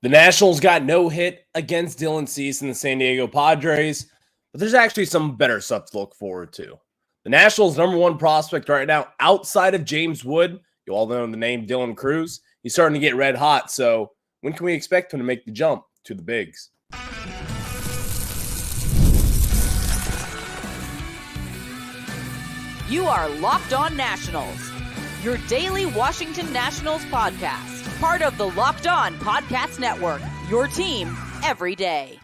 The Nationals got no hit against Dylan Cease and the San Diego Padres, but there's actually some better stuff to look forward to. The Nationals' number one prospect right now, outside of James Wood, you all know the name Dylan Cruz, he's starting to get red hot. So when can we expect him to make the jump to the bigs? You are Locked On Nationals, your daily Washington Nationals podcast. Part of the Locked On Podcast Network, your team every day.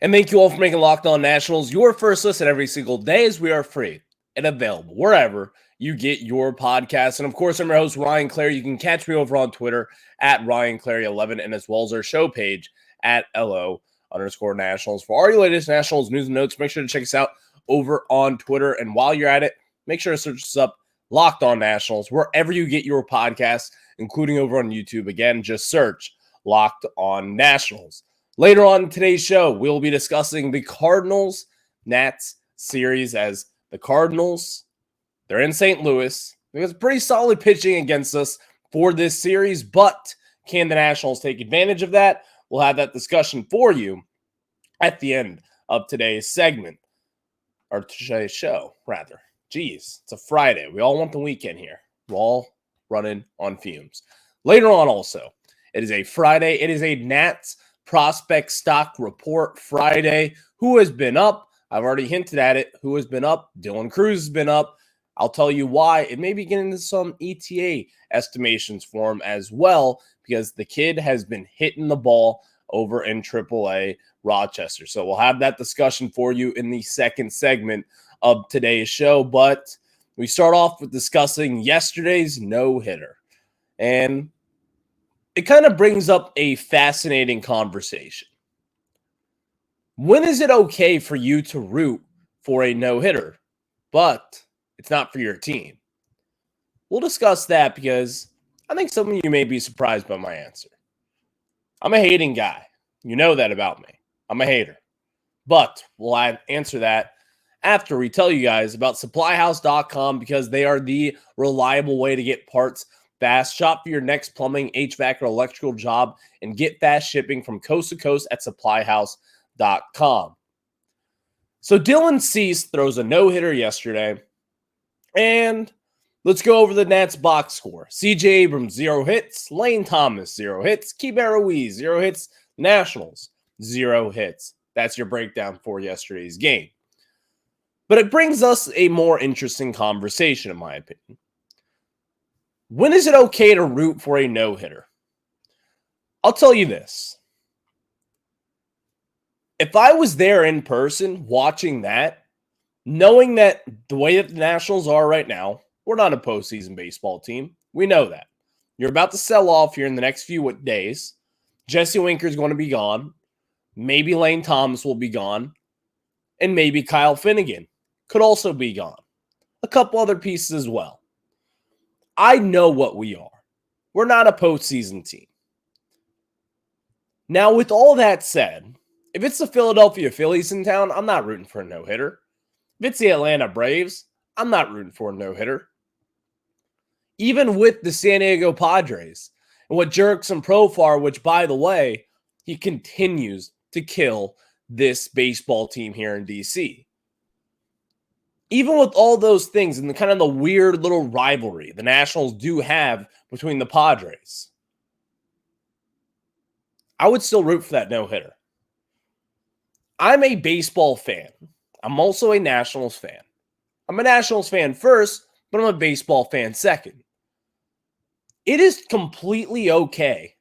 And thank you all for making Locked On Nationals your first listen every single day, as we are free and available wherever you get your podcasts. And of course, I'm your host, Ryan Clary. You can catch me over on Twitter at RyanClary11 and as well as our show page at LO_Nationals. For all your latest Nationals news and notes, make sure to check us out over on Twitter. And while you're at it, make sure to search us up, Locked On Nationals, wherever you get your podcasts, including over on YouTube. Again, just search Locked On Nationals. Later on in today's show, we'll be discussing the Cardinals-Nats series, as the Cardinals, they're in St. Louis. There's pretty solid pitching against us for this series, but can the Nationals take advantage of that? We'll have that discussion for you at the end of today's segment, or today's show, rather. Jeez, it's a Friday. We all want the weekend here. We're all running on fumes. Later on also, it is a Friday. It is a Nats prospect stock report Friday. Who has been up? I've already hinted at it. Who has been up? Dylan Cruz has been up. I'll tell you why. It may be getting into some ETA estimations for him as well, because the kid has been hitting the ball over in AAA Rochester. So we'll have that discussion for you in the second segment of today's show. But we start off with discussing yesterday's no-hitter. And it kind of brings up a fascinating conversation. When is it okay for you to root for a no-hitter, but it's not for your team? We'll discuss that because I think some of you may be surprised by my answer. I'm a hating guy. You know that about me. I'm a hater. But we'll answer that after we tell you guys about SupplyHouse.com, because they are the reliable way to get parts fast. Shop for your next plumbing, HVAC, or electrical job and get fast shipping from coast to coast at SupplyHouse.com. So Dylan Cease throws a no-hitter yesterday, and let's go over the Nats box score. C.J. Abrams, 0 hits. Lane Thomas, 0 hits. Keibert Ruiz, 0 hits. Nationals, 0 hits. That's your breakdown for yesterday's game. But it brings us a more interesting conversation, in my opinion. When is it okay to root for a no-hitter? I'll tell you this. If I was there in person watching that, knowing that the way that the Nationals are right now, we're not a postseason baseball team. We know that. You're about to sell off here in the next few days. Jesse Winker's going to be gone. Maybe Lane Thomas will be gone. And maybe Kyle Finnegan could also be gone. A couple other pieces as well. I know what we are. We're not a postseason team. Now, with all that said, if it's the Philadelphia Phillies in town, I'm not rooting for a no-hitter. If it's the Atlanta Braves, I'm not rooting for a no-hitter. Even with the San Diego Padres and what Jurickson Profar, which, by the way, he continues to kill this baseball team here in D.C. Even with all those things and the kind of the weird little rivalry the Nationals do have between the Padres, I would still root for that no-hitter. I'm a baseball fan. I'm also a Nationals fan. I'm a Nationals fan first, but I'm a baseball fan second. It is completely okay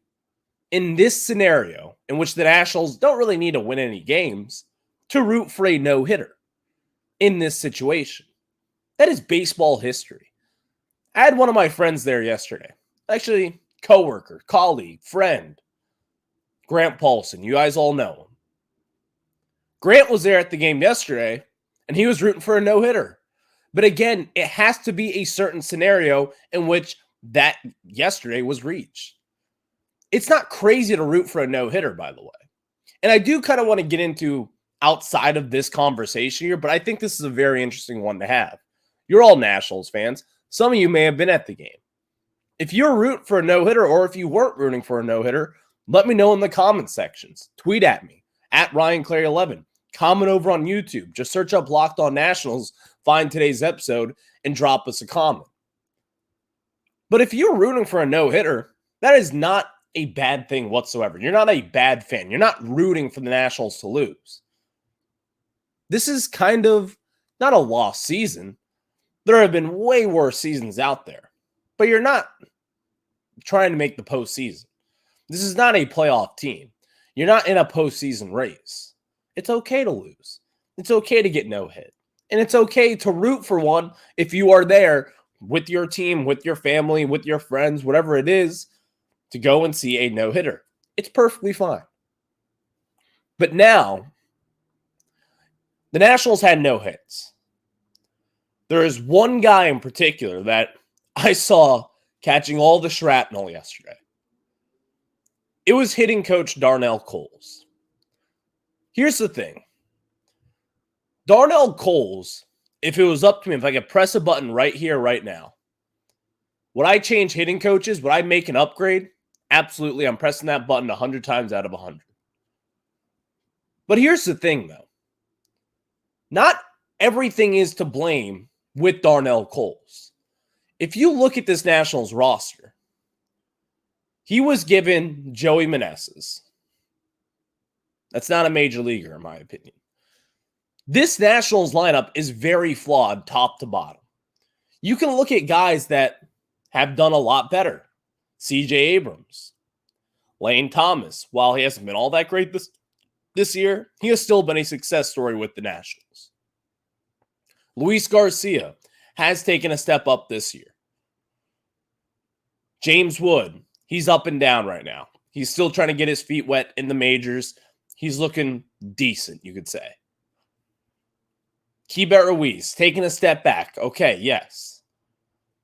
in this scenario, in which the Nationals don't really need to win any games, to root for a no-hitter in this situation. That is baseball history. I had one of my friends there yesterday. Actually, coworker, colleague, friend, Grant Paulson. You guys all know him. Grant was there at the game yesterday, and he was rooting for a no-hitter. But again, it has to be a certain scenario in which that yesterday was reached. It's not crazy to root for a no-hitter, by the way. And I do kind of want to get into outside of this conversation here, but I think this is a very interesting one to have. You're all Nationals fans. Some of you may have been at the game. If you're rooting for a no-hitter or if you weren't rooting for a no-hitter, let me know in the comment sections. Tweet at me, at RyanClary11. Comment over on YouTube. Just search up Locked On Nationals, find today's episode, and drop us a comment. But if you're rooting for a no-hitter, that is not a bad thing whatsoever. You're not a bad fan. You're not rooting for the Nationals to lose. This is kind of not a lost season. There have been way worse seasons out there. But you're not trying to make the postseason. This is not a playoff team. You're not in a postseason race. It's okay to lose. It's okay to get no hit. And it's okay to root for one if you are there with your team, with your family, with your friends, whatever it is, to go and see a no-hitter. It's perfectly fine. But now, the Nationals had no hits. There is one guy in particular that I saw catching all the shrapnel yesterday. It was hitting coach Darnell Coles. Here's the thing. Darnell Coles, if it was up to me, if I could press a button right here, right now, would I change hitting coaches? Would I make an upgrade? Absolutely. I'm pressing that button 100 times out of 100. But here's the thing, though. Not everything is to blame with Darnell Coles. If you look at this Nationals roster, he was given Joey Meneses. That's not a major leaguer, in my opinion. This Nationals lineup is very flawed top to bottom. You can look at guys that have done a lot better. C.J. Abrams, Lane Thomas. While he hasn't been all that great this year, he has still been a success story with the Nationals. Luis Garcia has taken a step up this year. James Wood, he's up and down right now. He's still trying to get his feet wet in the majors. He's looking decent, you could say. Keibert Ruiz, taking a step back. Okay, yes.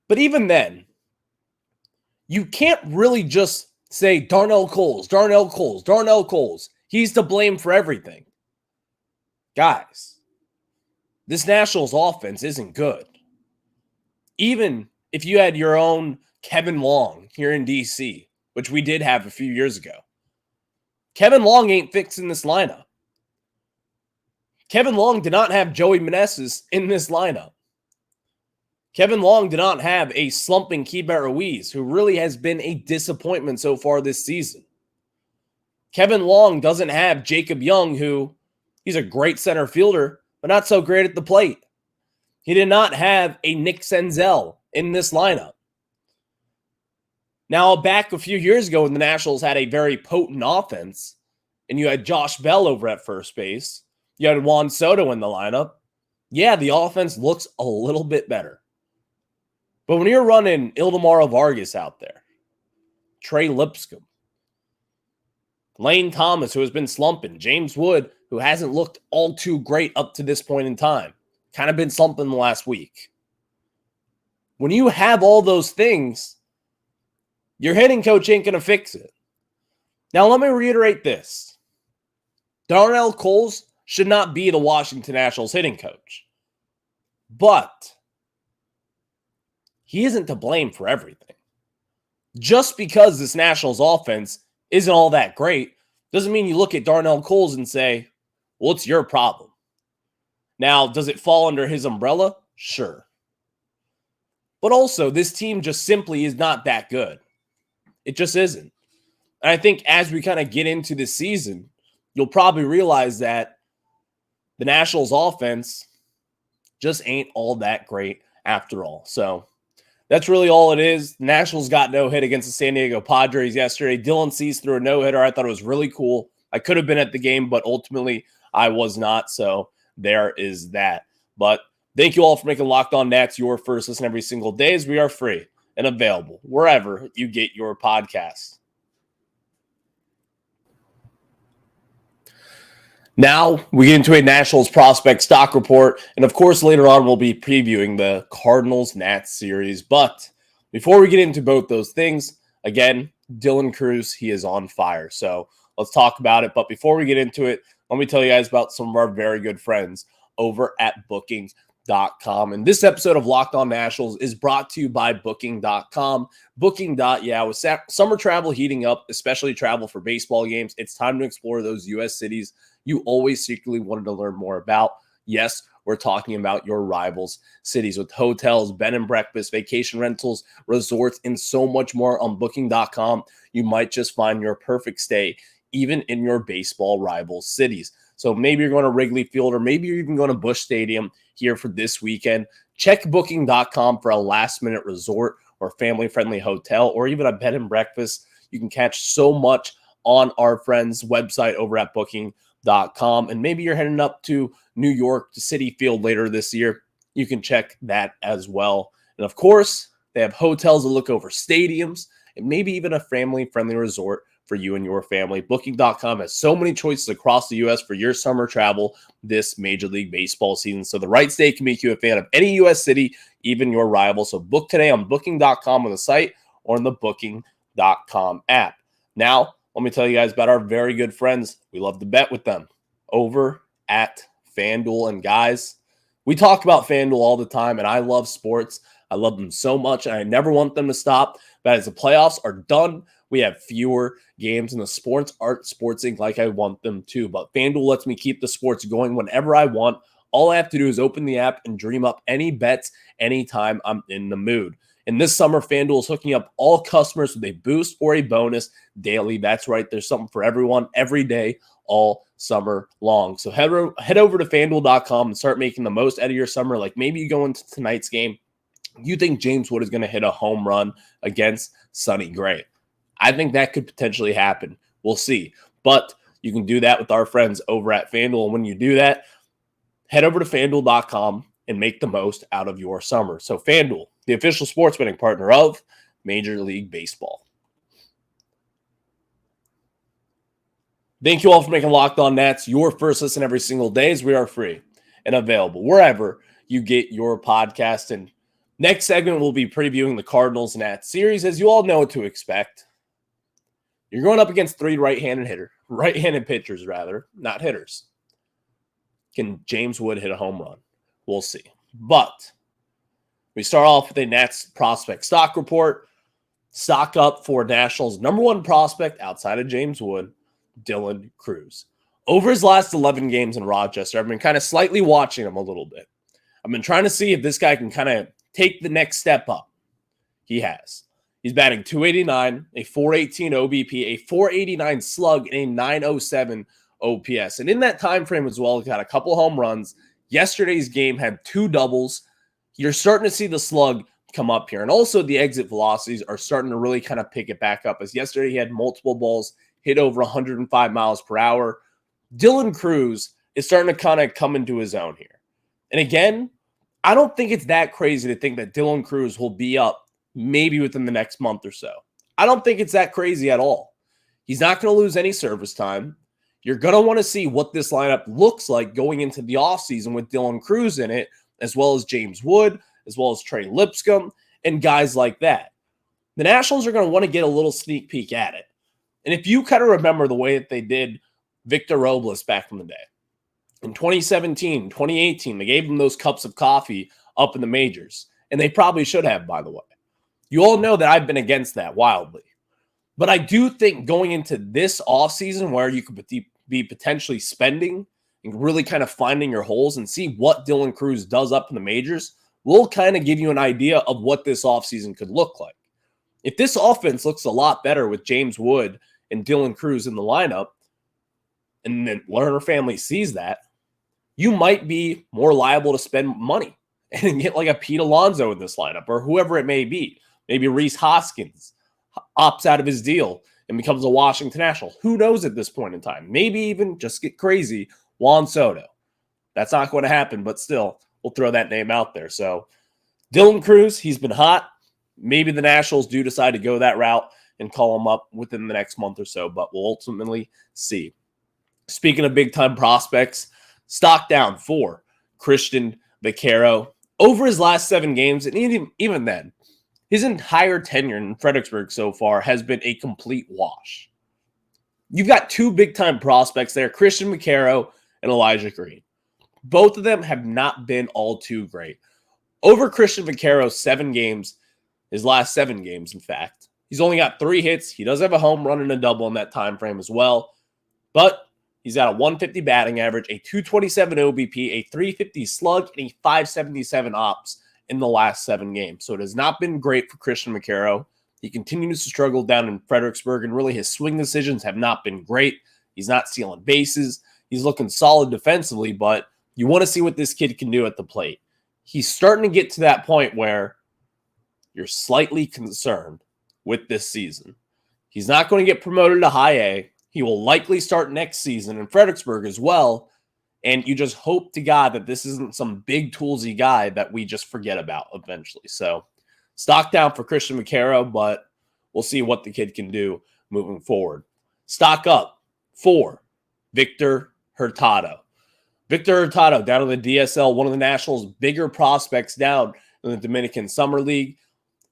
But even then, you can't really just say Darnell Coles, Darnell Coles, Darnell Coles. He's to blame for everything. Guys, this Nationals offense isn't good. Even if you had your own Kevin Long here in D.C., which we did have a few years ago, Kevin Long ain't fixing this lineup. Kevin Long did not have Joey Meneses in this lineup. Kevin Long did not have a slumping Keibert Ruiz, who really has been a disappointment so far this season. Kevin Long doesn't have Jacob Young, who he's a great center fielder, but not so great at the plate. He did not have a Nick Senzel in this lineup. Now, back a few years ago when the Nationals had a very potent offense, and you had Josh Bell over at first base, you had Juan Soto in the lineup, yeah, the offense looks a little bit better. But when you're running Ildemaro Vargas out there, Trey Lipscomb, Lane Thomas, who has been slumping, James Wood, who hasn't looked all too great up to this point in time, kind of been slumping the last week. When you have all those things, your hitting coach ain't going to fix it. Now, let me reiterate this. Darnell Coles should not be the Washington Nationals hitting coach. But he isn't to blame for everything. Just because this Nationals offense isn't all that great doesn't mean you look at Darnell Coles and say, well, it's your problem. Now, does it fall under his umbrella? Sure. But also, this team just simply is not that good. It just isn't. And I think as we kind of get into this season, you'll probably realize that the Nationals offense just ain't all that great after all. So that's really all it is. The Nationals got no hit against the San Diego Padres yesterday. Dylan Cease threw a no-hitter. I thought it was really cool. I could have been at the game, but ultimately I was not. So there is that. But thank you all for making Locked On Nats your first listen every single day, as we are free and available wherever you get your podcasts. Now we get into a Nationals prospect stock report. And of course, later on, we'll be previewing the Cardinals-Nats series. But before we get into both those things, again, Dylan Cruz, he is on fire. So let's talk about it. But before we get into it, let me tell you guys about some of our very good friends over at Bookings.com. And this episode of Locked On Nationals is brought to you by Booking.com. With summer travel heating up, especially travel for baseball games, it's time to explore those U.S. cities you always secretly wanted to learn more about. Yes, we're talking about your rivals' cities with hotels, bed and breakfast, vacation rentals, resorts, and so much more on Booking.com. You might just find your perfect stay, even in your baseball rival cities. So maybe you're going to Wrigley Field, or maybe you're even going to Busch Stadium here for this weekend. Check Booking.com for a last-minute resort or family-friendly hotel, or even a bed and breakfast. You can catch so much on our friends' website over at Booking.com. And maybe you're heading up to New York to Citi Field later this year. You can check that as well. And of course, they have hotels that look over stadiums and maybe even a family-friendly resort for you and your family. Booking.com has so many choices across the U.S. for your summer travel this Major League Baseball season. So the right stay can make you a fan of any U.S. city, even your rival. So book today on Booking.com on the site or in the Booking.com app. Now, let me tell you guys about our very good friends. We love to bet with them over at FanDuel. And guys, we talk about FanDuel all the time, and I love sports. I love them so much, and I never want them to stop. But as the playoffs are done, we have fewer games, and the sports aren't sportsing like I want them to. But FanDuel lets me keep the sports going whenever I want. All I have to do is open the app and dream up any bets anytime I'm in the mood. And this summer, FanDuel is hooking up all customers with a boost or a bonus daily. That's right. There's something for everyone every day, all summer long. So head over to FanDuel.com and start making the most out of your summer. Like maybe you go into tonight's game, you think James Wood is going to hit a home run against Sonny Gray. I think that could potentially happen. We'll see. But you can do that with our friends over at FanDuel. And when you do that, head over to FanDuel.com and make the most out of your summer. So FanDuel, the official sports betting partner of Major League Baseball. Thank you all for making Locked On Nats your first listen every single day, as we are free and available wherever you get your podcast. And next segment, we'll be previewing the Cardinals-Nats series. As you all know what to expect, you're going up against three right-handed pitchers, not hitters. Can James Wood hit a home run? We'll see. But we start off with a Nats prospect stock report. Stock up for Nationals' number one prospect outside of James Wood, Dylan Crews. Over his last 11 games in Rochester, I've been kind of slightly watching him a little bit. I've been trying to see if this guy can kind of take the next step up. He has. He's batting .289, a .418 OBP, a .489 slug, and a .907 OPS. And in that time frame as well, he got a couple home runs. Yesterday's game had 2 doubles. You're starting to see the slug come up here. And also the exit velocities are starting to really kind of pick it back up. As yesterday he had multiple balls hit over 105 miles per hour. Dylan Crews is starting to kind of come into his own here. And again, I don't think it's that crazy to think that Dylan Crews will be up maybe within the next month or so. I don't think it's that crazy at all. He's not going to lose any service time. You're going to want to see what this lineup looks like going into the offseason with Dylan Crews in it, as well as James Wood, as well as Trey Lipscomb, and guys like that. The Nationals are going to want to get a little sneak peek at it. And if you kind of remember the way that they did Victor Robles back in the day, in 2017, 2018, they gave him those cups of coffee up in the majors. And they probably should have, by the way. You all know that I've been against that wildly. But I do think going into this offseason where you could be potentially spending and really kind of finding your holes and see what Dylan Crews does up in the majors will kind of give you an idea of what this offseason could look like. If this offense looks a lot better with James Wood and Dylan Crews in the lineup, and then Lerner family sees that, you might be more liable to spend money and get like a Pete Alonso in this lineup or whoever it may be. Maybe Reese Hoskins opts out of his deal and becomes a Washington National. Who knows at this point in time? Maybe even just get crazy, Juan Soto. That's not going to happen, but still, we'll throw that name out there. So Dylan Crews, he's been hot. Maybe the Nationals do decide to go that route and call him up within the next month or so, but we'll ultimately see. Speaking of big-time prospects, stock down for Christian Vaquero. Over his last 7 games, and even then, his entire tenure in Fredericksburg so far has been a complete wash. You've got 2 big-time prospects there, Christian Vaquero and Elijah Green. both of them have not been all too great. Over Christian Vaccaro's 7 games, his last 7 games, in fact, he's only got 3 hits. He does have a home run and a double in that time frame as well, but he's got a 150 batting average, a 227 OBP, a 350 slug, and a 577 ops in the last 7 games. So it has not been great for Christian Vaccaro. He continues to struggle down in Fredericksburg, and really his swing decisions have not been great. He's not stealing bases. He's looking solid defensively, but you want to see what this kid can do at the plate. He's starting to get to that point where you're slightly concerned with this season. He's not going to get promoted to high A. He will likely start next season in Fredericksburg as well. And you just hope to God that this isn't some big toolsy guy that we just forget about eventually. So stock down for Christian Vaccaro, but we'll see what the kid can do moving forward. Stock up for Victor Hurtado. Victor Hurtado down in the DSL, one of the Nationals' bigger prospects down in the Dominican Summer League.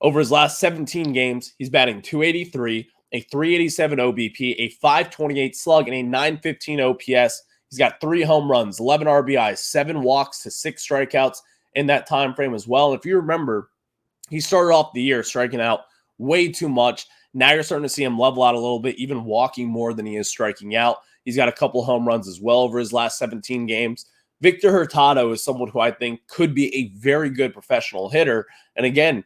Over his last 17 games, he's batting .283, a 387 OBP, a 528 slug, and a 915 OPS. He's got 3 home runs, 11 RBIs, 7 walks to 6 strikeouts in that time frame as well. And if you remember, he started off the year striking out way too much. Now you're starting to see him level out a little bit, even walking more than he is striking out. He's got a couple home runs as well over his last 17 games. Victor Hurtado is someone who I think could be a very good professional hitter. And again,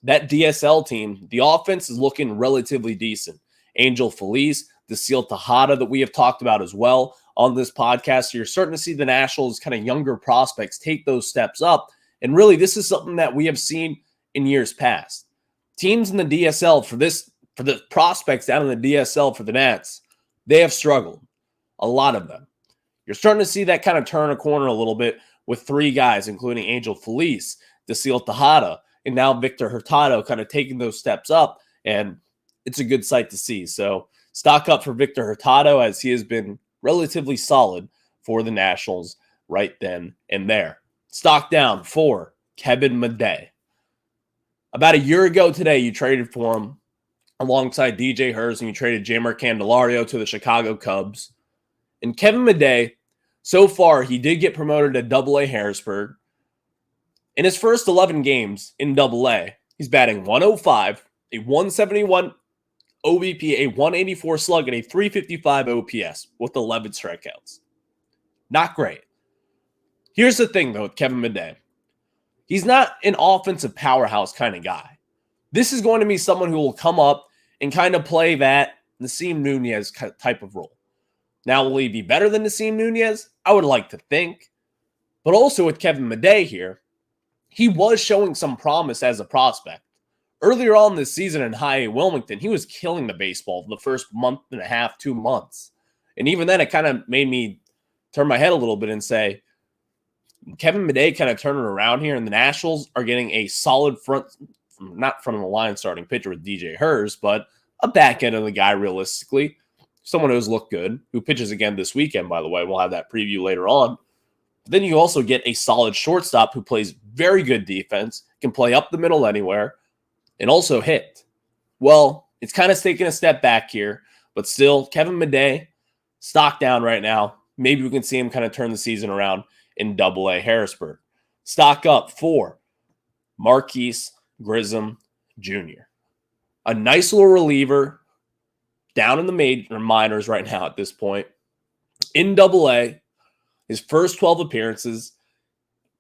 that DSL team, the offense is looking relatively decent. Angel Feliz, Daciel Tejada that we have talked about as well on this podcast. So you're starting to see the Nationals kind of younger prospects take those steps up. And really, this is something that we have seen in years past. Teams in the DSL for the prospects down in the DSL for the Nats, they have struggled. A lot of them. You're starting to see that kind of turn a corner a little bit with 3 guys, including Angel Feliz, Daciel Tejada, and now Victor Hurtado kind of taking those steps up, and it's a good sight to see. So stock up for Victor Hurtado as he has been relatively solid for the Nationals right then and there. Stock down for Kevin Madej. About a year ago today, you traded for him alongside DJ Hurst, and you traded Jeimer Candelario to the Chicago Cubs. And Kevin Madej, so far, he did get promoted to Double-A Harrisburg. In his first 11 games in Double-A, he's batting .105, a 171 OBP, a 184 slug, and a 355 OPS with 11 strikeouts. Not great. Here's the thing, though, with Kevin Madej. He's not an offensive powerhouse kind of guy. This is going to be someone who will come up and kind of play that Nasim Nunez type of role. Now, will he be better than Nasim Nunez? I would like to think. But also with Kevin Madej here, he was showing some promise as a prospect. Earlier on this season in High A Wilmington, he was killing the baseball for the first month and a half, 2 months. And even then, it kind of made me turn my head a little bit and say, Kevin Madej kind of turning around here, and the Nationals are getting a solid not front of the line starting pitcher with DJ Hurst, but a back end of the guy realistically. Someone who's looked good, who pitches again this weekend, by the way. We'll have that preview later on. But then you also get a solid shortstop who plays very good defense, can play up the middle anywhere, and also hit. Well, it's kind of taking a step back here, but still, Kevin Madej, stock down right now. Maybe we can see him kind of turn the season around in Double-A Harrisburg. Stock up for Marquise Grissom Jr. A nice little reliever down in the minors right now at this point. In Double-A, his first 12 appearances,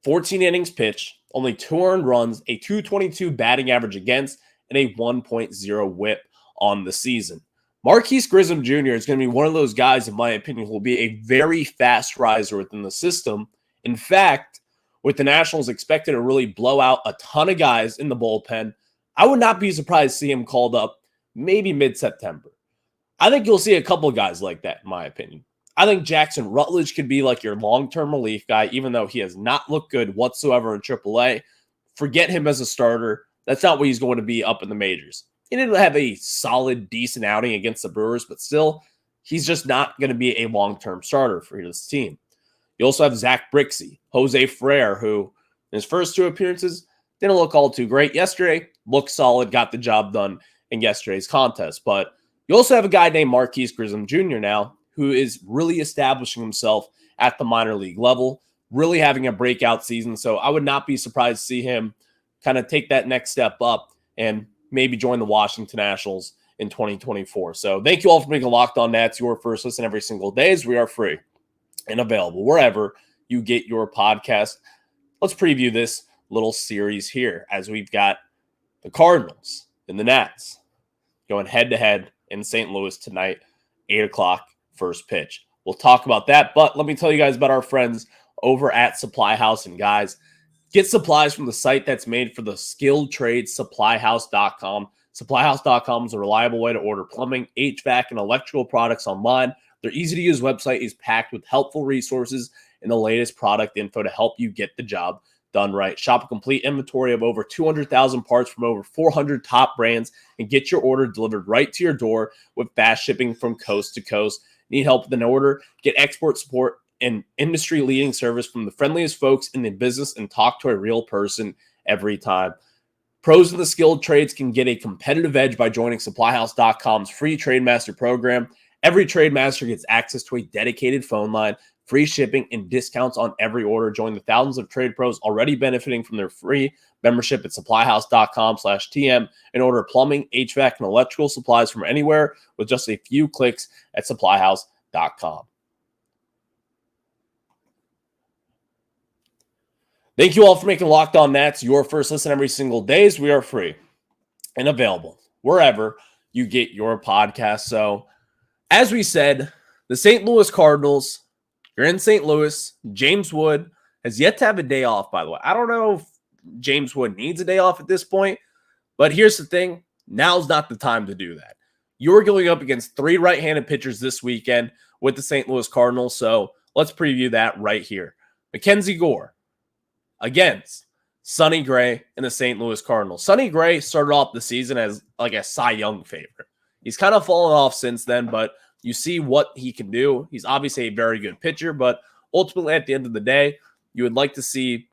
14 innings pitched, only 2 earned runs, a 222 batting average against, and a 1.0 whip on the season. Marquise Grissom Jr. is going to be one of those guys, in my opinion, who will be a very fast riser within the system. In fact, with the Nationals expected to really blow out a ton of guys in the bullpen, I would not be surprised to see him called up maybe mid-September. I think you'll see a couple of guys like that, in my opinion. I think Jackson Rutledge could be like your long-term relief guy, even though he has not looked good whatsoever in AAA. Forget him as a starter. That's not what he's going to be up in the majors. He didn't have a solid, decent outing against the Brewers, but still, he's just not going to be a long-term starter for this team. You also have Zach Brixey, Jose Ferrer, who in his first 2 appearances didn't look all too great. Yesterday, looked solid, got the job done in yesterday's contest. But you also have a guy named Marquise Grissom Jr. now, who is really establishing himself at the minor league level. really having a breakout season. So I would not be surprised to see him kind of take that next step up and maybe join the Washington Nationals in 2024. So thank you all for making Locked On Nats your first listen every single day, as we are free and available wherever you get your podcast. Let's preview this little series here, as we've got the Cardinals and the Nats going head-to-head in St. Louis tonight, 8 o'clock, first pitch. We'll talk about that, but let me tell you guys about our friends over at SupplyHouse. And guys, get supplies from the site that's made for the skilled trades, SupplyHouse.com. SupplyHouse.com is a reliable way to order plumbing, HVAC, and electrical products online. Their easy-to-use website is packed with helpful resources and the latest product info to help you get the job done right. Shop a complete inventory of over 200,000 parts from over 400 top brands and get your order delivered right to your door with fast shipping from coast to coast. Need help with an order? Get export support and industry-leading service from the friendliest folks in the business, and talk to a real person every time. Pros in the skilled trades can get a competitive edge by joining SupplyHouse.com's free Trade Master program. Every Trade Master gets access to a dedicated phone line, free shipping, and discounts on every order. Join the thousands of trade pros already benefiting from their free membership at SupplyHouse.com/TM and order plumbing, HVAC, and electrical supplies from anywhere with just a few clicks at SupplyHouse.com. Thank you all for making Locked On Nats your first listen every single day, as we are free and available wherever you get your podcast. So, as we said, the St. Louis Cardinals, you're in St. Louis. James Wood has yet to have a day off, by the way. I don't know if James Wood needs a day off at this point, but here's the thing. Now's not the time to do that. You're going up against 3 right-handed pitchers this weekend with the St. Louis Cardinals, so let's preview that right here. Mackenzie Gore against Sonny Gray and the St. Louis Cardinals. Sonny Gray started off the season as like a Cy Young favorite. He's kind of fallen off since then, but you see what he can do. He's obviously a very good pitcher, but ultimately at the end of the day, you would like to see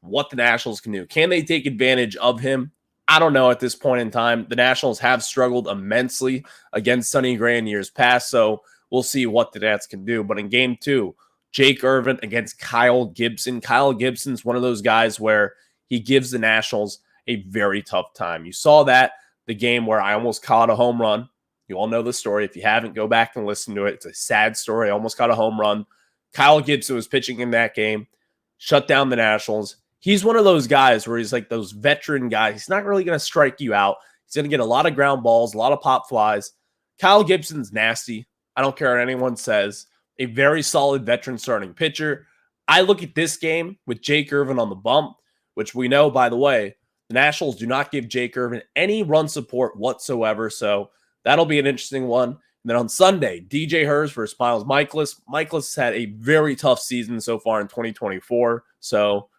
what the Nationals can do. Can they take advantage of him? I don't know at this point in time. The Nationals have struggled immensely against Sonny Gray in years past, so we'll see what the Nats can do. But in Game 2, Jake Irvin against Kyle Gibson. Kyle Gibson's one of those guys where he gives the Nationals a very tough time. You saw that the game where I almost caught a home run. You all know the story. If you haven't, go back and listen to it. It's a sad story. I almost got a home run. Kyle Gibson was pitching in that game, shut down the Nationals. He's one of those guys where he's like those veteran guys. He's not really going to strike you out. He's going to get a lot of ground balls, a lot of pop flies. Kyle Gibson's nasty. I don't care what anyone says. A very solid veteran starting pitcher. I look at this game with Jake Irvin on the bump, which we know, by the way, the Nationals do not give Jake Irvin any run support whatsoever. So that'll be an interesting one. And then on Sunday, DJ Hurst versus Miles Michaelis. Michaelis had a very tough season so far in 2024. So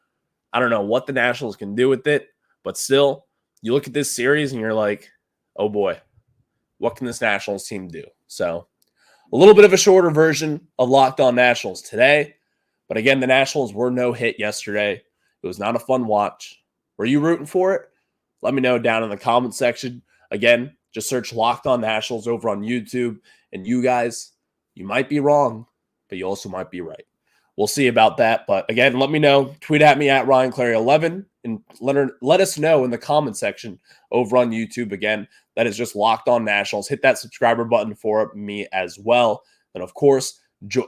I don't know what the Nationals can do with it, but still, you look at this series and you're like, oh boy, what can this Nationals team do? So a little bit of a shorter version of Locked On Nationals today. But again, the Nationals were no hit yesterday. It was not a fun watch. Were you rooting for it? Let me know down in the comment section. Again, just search Locked On Nationals over on YouTube. And you guys, you might be wrong, but you also might be right. We'll see about that. But again, let me know. Tweet at me at RyanClary11 and let us know in the comment section over on YouTube. Again, that is just Locked On Nationals. Hit that subscriber button for me as well. And of course,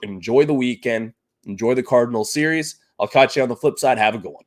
enjoy the weekend. Enjoy the Cardinals series. I'll catch you on the flip side. Have a good one.